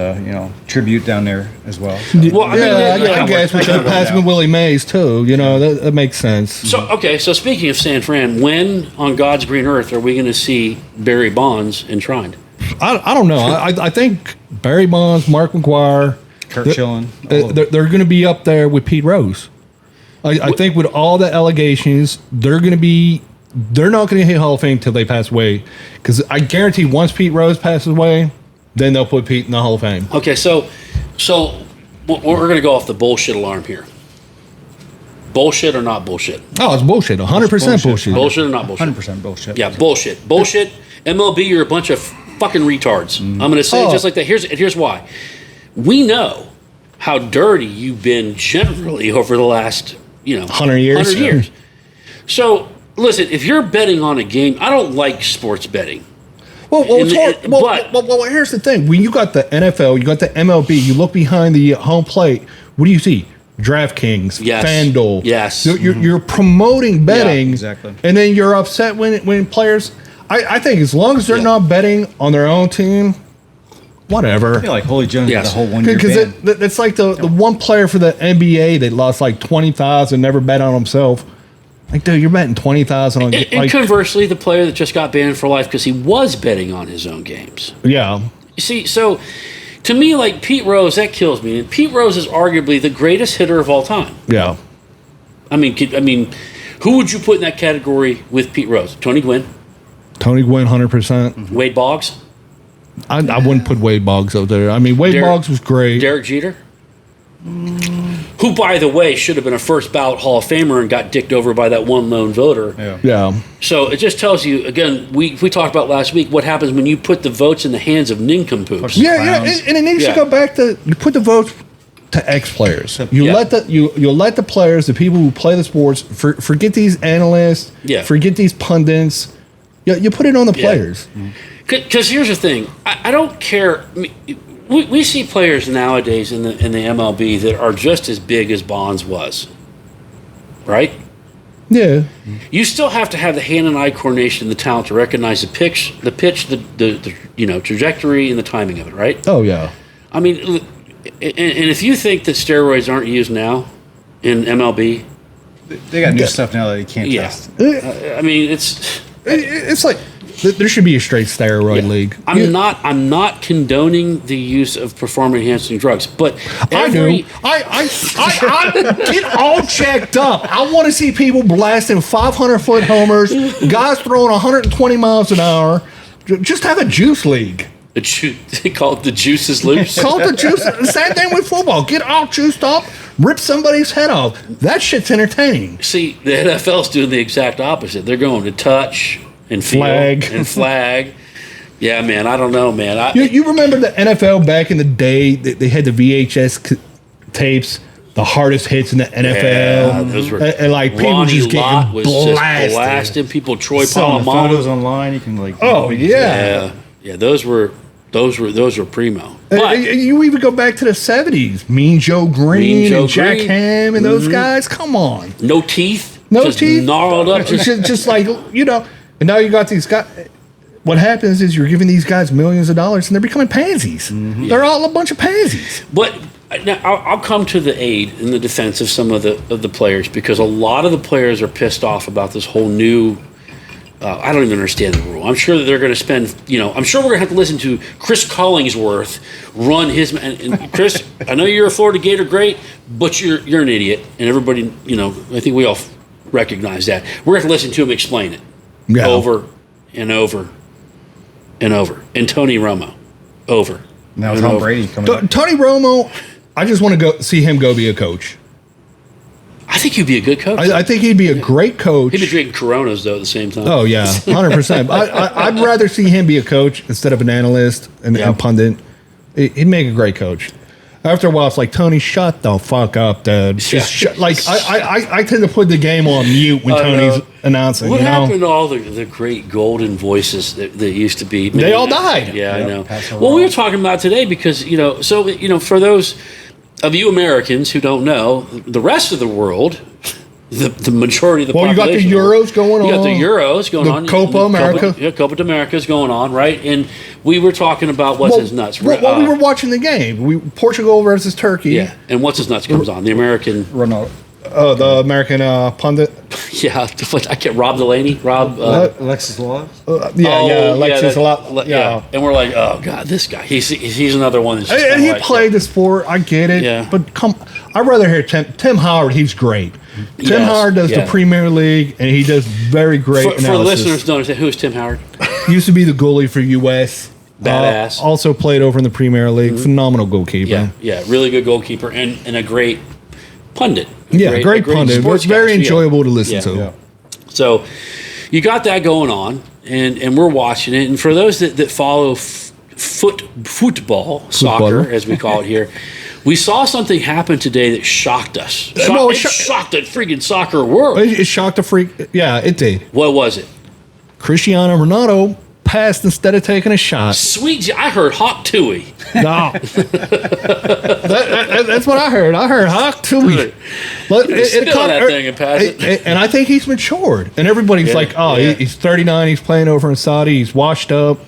tribute down there as well. Well, I mean, I guess we could have passed with Willie Mays too. You know, that makes sense. So speaking of San Fran, when on God's green earth are we going to see Barry Bonds enshrined? I don't know. I think Barry Bonds, Mark McGuire, Kurt Schilling. they're going to be up there with Pete Rose. I think with all the allegations, they're not going to hit Hall of Fame till they pass away. Because I guarantee once Pete Rose passes away, then they'll put Pete in the Hall of Fame. Okay, so we're going to go off the bullshit alarm here. Bullshit or not bullshit? Oh, it's bullshit. 100% bullshit. Bullshit or not bullshit? 100% bullshit. Yeah, bullshit. Bullshit. MLB, you're a bunch of fucking retards. I'm going to say it just like that. Here's why. We know how dirty you've been generally over the last, 100 years. 100 years. So, listen, if you're betting on a game, I don't like sports betting. Well, it's hard. but- Well, here's the thing. When you got the NFL, you got the MLB, you look behind the home plate, what do you see? DraftKings, Yes. FanDuel. Yes. You're promoting betting. Yeah, exactly. And then you're upset when players... I think as long as they're not betting on their own team, whatever. I feel like Holy Jones Yes. had a whole 1 year Because ban. it's like the one player for the NBA that lost like 20,000, never bet on himself. Like, dude, you're betting 20,000 on... And conversely, the player that just got banned for life because he was betting on his own games. Yeah. You see, so to me, like Pete Rose, that kills me. And Pete Rose is arguably the greatest hitter of all time. Yeah. I mean, who would you put in that category with Pete Rose? Tony Gwynn, Tony Gwynn, 100%. Wade Boggs, I wouldn't put Wade Boggs up there. I mean, Wade Boggs was great. Derek Jeter, who, by the way, should have been a first ballot Hall of Famer and got dicked over by that one lone voter. Yeah. So it just tells you, again, we talked about last week, what happens when you put the votes in the hands of nincompoops. Yeah, Clowns. and it needs to go back to you put the votes to ex-players. You Yeah. let the players, the people who play the sports, forget these analysts, Yeah. forget these pundits. You put it on the players. Because here's the thing, I don't care. I mean, we see players nowadays in the MLB that are just as big as Bonds was, right? Yeah. You still have to have the hand and eye coordination and the talent to recognize the pitch, the trajectory and the timing of it, right? Oh yeah. I mean, and if you think that steroids aren't used now in MLB, They got new stuff now that you can't yeah, test. I mean It's like there should be a straight steroid league. I'm not condoning the use of performance enhancing drugs, but I do. I get all checked up. I want to see people blasting 500-foot homers, guys throwing 120 miles an hour. Just have a juice league. They call it the juices loose. Call it the juice. Same thing with football. Get all juiced up, rip somebody's head off. That shit's entertaining. See, the NFL's doing the exact opposite. They're going to touch and feel Flag. and flag. Yeah, man. I don't know, man. You remember the NFL back in the day? They had the VHS tapes, the hardest hits in the NFL. Yeah, those were. and like people Ronnie just Lott getting was just blasted. blasting people. Troy Selling the photos Polamalu. online, you can Oh yeah. Yeah, those were primo. But You even go back to the 70s. Mean Joe Green Joe and Jack Green. Ham and those guys. Come on. no teeth. No just teeth. gnarled up. Just like, and now you got these guys. What happens is you're giving these guys millions of dollars and they're becoming pansies. They're all a bunch of pansies. But now I'll come to the aid in the defense of some of the players, because a lot of the players are pissed off about this whole new. I don't even understand the rule. I'm sure that they're going to spend. I'm sure we're going to have to listen to Chris Collingsworth run his. And Chris, I know you're a Florida Gator great, but you're an idiot, and everybody. I think we all recognize that. We're going to have to listen to him explain it over and over and over. And Tony Romo, over. Now and Tom over. Brady coming up. Tony Romo, I just want to go see him go be a coach. I think he'd be a good coach. I think he'd be a great coach. He'd be drinking Coronas, though, at the same time. Oh, yeah, 100%. I'd rather see him be a coach instead of an analyst and pundit. He'd make a great coach. After a while, it's like, Tony, shut the fuck up, dude. Just I tend to put the game on mute when Tony's announcing. What happened to all the great golden voices that used to be? They all died. Yeah, I know. Well, we were talking about today because, for those of you Americans who don't know, the rest of the world, the majority of the population. Well, you got the Euros going on. You got the Euros going on. The Copa America. Copa de America is going on, right? And we were talking about what's his nuts. We were watching the game. Portugal versus Turkey. Yeah, and what's his nuts comes on. The American. Ronaldo. The American pundit. Yeah, I can't. Rob Delaney. Alexis Laws. Alexis Laws. Yeah, and we're like, oh god, this guy. He's another one. That's just and he played the sport. I get it. Yeah. But I'd rather hear Tim Howard. He's great. Tim Howard does the Premier League, and he does very great analysis. For listeners, don't understand, who is Tim Howard? He used to be the goalie for U.S. Badass. Also played over in the Premier League. Mm-hmm. Phenomenal goalkeeper. Yeah, really good goalkeeper and a great pundit. Great pundit. It's very enjoyable to listen to. Yeah. So you got that going on, and we're watching it. And for those that follow football, soccer, as we call it here, we saw something happen today that shocked us. It shocked the freaking soccer world. It shocked the freak. Yeah, it did. What was it? Cristiano Ronaldo passed instead of taking a shot. Sweet. I heard Hawk Tui. No. That's what I heard. I heard Hawk Tui. That thing and pass it. And I think he's matured. And everybody's like, he's 39. He's playing over in Saudi. He's washed up.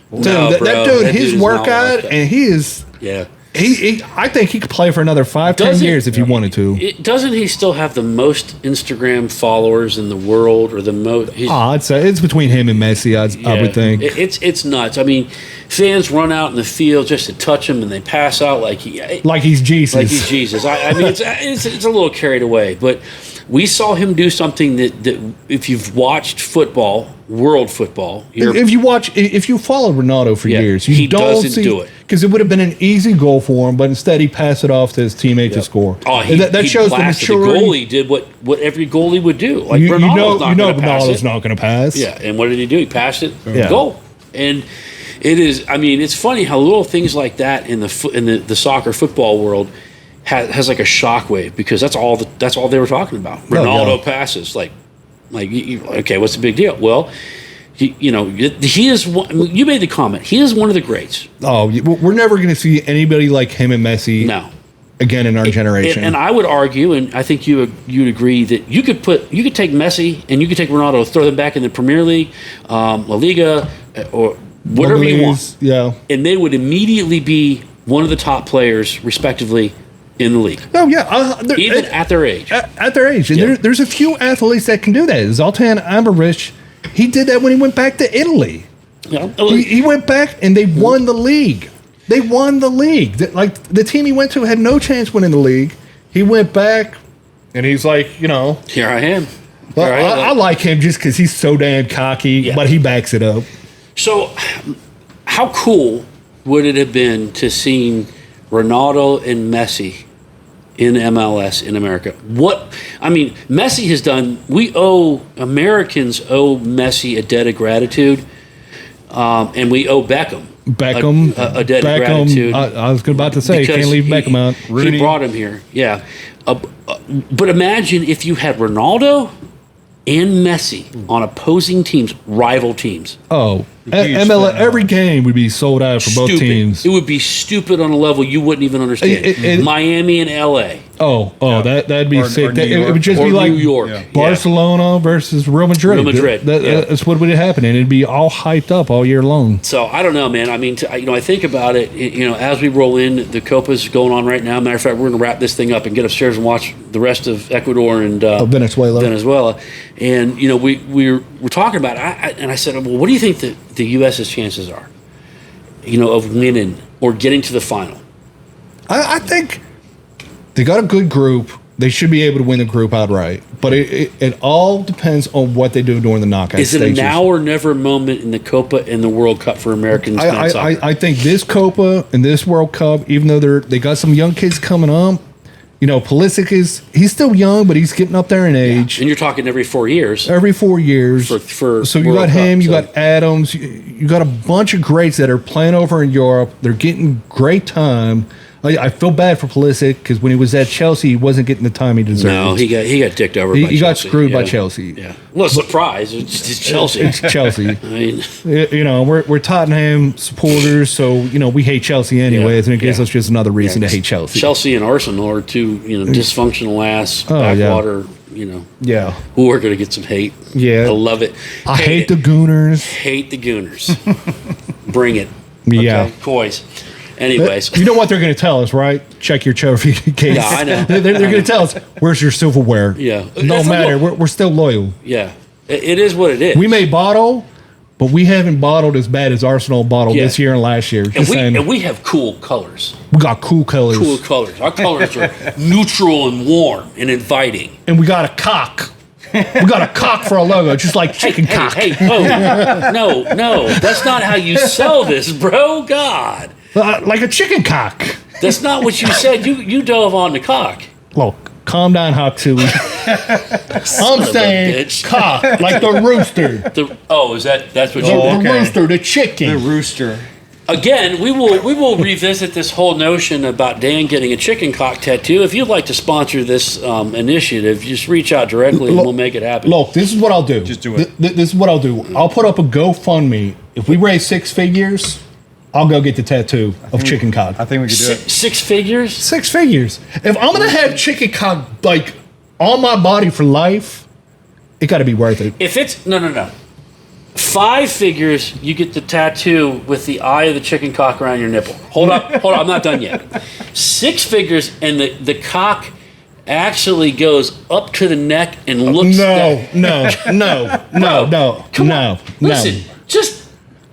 Dude, that dude, his workout, and he is... Yeah. I think he could play for another 5-10 years if he wanted to. Doesn't he still have the most Instagram followers in the world, or the most? I'd say it's between him and Messi. I would think it's nuts. I mean, fans run out in the field just to touch him, and they pass out like he's Jesus. Like he's Jesus. I mean, it's a little carried away, but we saw him do something that if you've watched football, world football, if you follow Ronaldo for years, he doesn't do it. Because it would have been an easy goal for him, but instead he passed it off to his teammate to score. Oh, that shows the maturity. The goalie did what every goalie would do. Like Ronaldo's not going to pass. Yeah, and what did he do? He passed it, goal. And it is. I mean, it's funny how little things like that in the soccer football world has like a shockwave, because that's all they were talking about. Ronaldo passes okay, what's the big deal? Well, he is one. You made the comment. He is one of the greats. Oh, we're never going to see anybody like him and Messi. No. Again in our generation. And I would argue, and I think you'd agree, that you could take Messi and you could take Ronaldo, throw them back in the Premier League, La Liga, or whatever you want. Yeah. And they would immediately be one of the top players, respectively, in the league. Oh yeah, even at their age. At their age, and there's a few athletes that can do that. Zlatan Ibrahimovic, he did that when he went back to Italy. Yeah. He went back and they won the league. They won the league. Like, the team he went to had no chance winning the league. He went back, and he's like, here I am. I like him just because he's so damn cocky, but he backs it up. So, how cool would it have been to see Ronaldo and Messi in MLS in America? Messi has done. Americans owe Messi a debt of gratitude, and we owe Beckham a debt of gratitude. I was about to say, can't leave Beckham out. He brought him here, yeah. But imagine if you had Ronaldo and Messi on opposing teams, rival teams. Oh, MLS, every game would be sold out for both teams. It would be stupid on a level you wouldn't even understand. Miami and LA. That'd be sick. It would just be like New York. Barcelona versus Real Madrid. That's what would happen, and it'd be all hyped up all year long. So I don't know, man. I mean, I think about it. As we roll in, the Copa's going on right now. Matter of fact, we're going to wrap this thing up and get upstairs and watch the rest of Ecuador and Venezuela. And we're talking about it, and I said, well, what do you think the U.S.'s chances are, of winning or getting to the final? I think they got a good group. They should be able to win the group outright. But it all depends on what they do during the knockout stages. Is it a now or never moment in the Copa and the World Cup for Americans? I think this Copa and this World Cup, even though they got some young kids coming up, Pulisic he's still young, but he's getting up there in age. And you're talking every 4 years. Every 4 years. For so you got him, you got Adams, you got a bunch of greats that are playing over in Europe. They're getting great time. I feel bad for Pulisic because when he was at Chelsea, he wasn't getting the time he deserved. No, he got dicked over. He got screwed by Chelsea. Yeah, well, surprise! It's Chelsea. It's Chelsea. I mean, we're Tottenham supporters, so we hate Chelsea anyways, and it gives us just another reason to hate Chelsea. Chelsea and Arsenal are two dysfunctional ass backwater. Who are going to get some hate. Yeah, I love it. I hate the Gooners. Hate the Gooners. Bring it. Okay? Yeah, Coys. Anyways, you know what they're going to tell us, right? Check your trophy case. Yeah, I know. They're going to tell us, where's your silverware? Yeah. No matter. We're still loyal. Yeah. It is what it is. We may bottle, but we haven't bottled as bad as Arsenal bottled this year and last year. And we have cool colors. We got cool colors. Cool colors. Our colors are neutral and warm and inviting. And we got a cock. We got a cock for a logo, just like chicken cock. Hey, no. That's not how you sell this, bro. God. Like a chicken cock. That's not what you said. You dove on the cock. Look, calm down, Hawk Tui. I'm saying cock, like the rooster. That's what you want? The rooster, the chicken. The rooster. Again, we will revisit this whole notion about Dan getting a chicken cock tattoo. If you'd like to sponsor this initiative, just reach out directly and we'll make it happen. Look, this is what I'll do. Just do it. This is what I'll do. I'll put up a GoFundMe. If we raise 6 figures, I'll go get the tattoo of chicken cock. I think we could do it. 6 figures? 6 figures. If I'm going to have chicken cock, like, on my body for life, it got to be worth it. If it's... No. 5 figures, you get the tattoo with the eye of the chicken cock around your nipple. Hold up, I'm not done yet. 6 figures, and the cock actually goes up to the neck and looks No. Come on. Listen, just...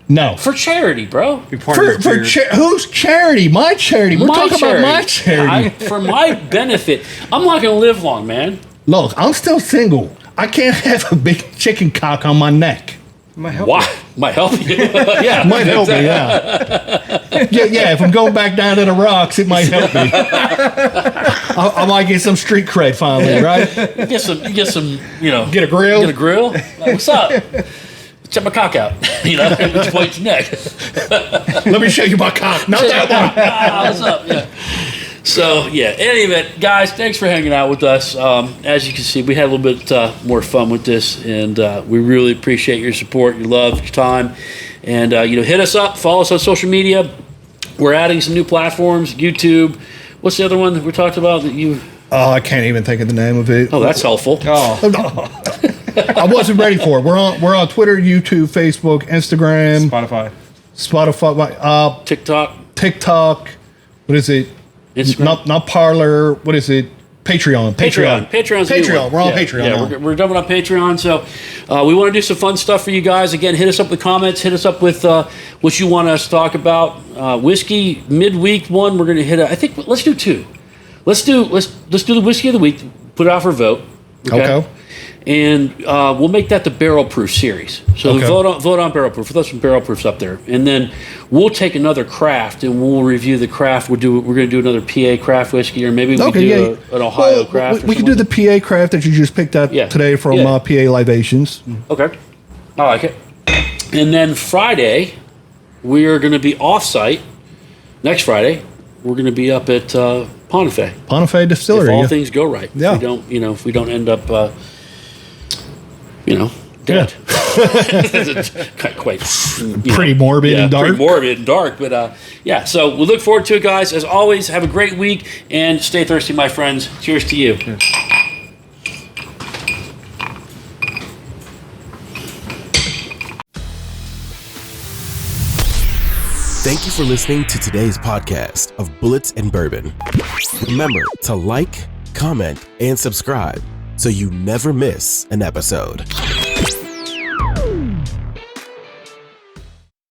No. For charity, bro. Whose charity? My charity. We're talking about my charity. For my benefit. I'm not going to live long, man. Look, I'm still single. I can't have a big chicken cock on my neck. Might help Why? Might help you. Yeah. Might help me, yeah. If I'm going back down to the rocks, it might help me. I might get some street cred finally, right? You get some, Get a grill? Get a grill? Like, what's up? Check my cock out. Just point your neck. Let me show you my cock. Not that one. What's up? Yeah. So, anyway, guys, thanks for hanging out with us. As you can see, we had a little bit more fun with this, and we really appreciate your support, your love, your time. And, hit us up, follow us on social media. We're adding some new platforms, YouTube. What's the other one that we talked about that you... Oh, I can't even think of the name of it. Oh, that's helpful. Oh. I wasn't ready for it. We're on Twitter, YouTube, Facebook, Instagram, Spotify, TikTok. What is it? Instagram. Not Parler. What is it? Patreon. Patreon's Patreon. We're on Patreon. Yeah, we're jumping on Patreon. So we want to do some fun stuff for you guys. Again, hit us up with comments. Hit us up with what you want us to talk about. Whiskey midweek one. We're going to hit. I think let's do 2. Let's do the whiskey of the week. Put it out for a vote. Okay. And we'll make that the barrel proof series. So vote on barrel proof. Throw some barrel proofs up there, and then we'll take another craft and we'll review the craft. We're going to do another PA craft whiskey, or maybe we do an Ohio craft. We can do the PA craft that you just picked up today from PA Libations. Okay, I like it. And then Friday, we are going to be off-site. Next Friday, we're going to be up at Ponifay Distillery. If all things go right. Yeah. If we don't end up. Dead. Quite pretty morbid and dark. Pretty morbid and dark, but So we look forward to it, guys. As always, have a great week and stay thirsty, my friends. Cheers to you. Cheers. Thank you for listening to today's podcast of Bullits and Bourbon. Remember to like, comment, and subscribe so you never miss an episode.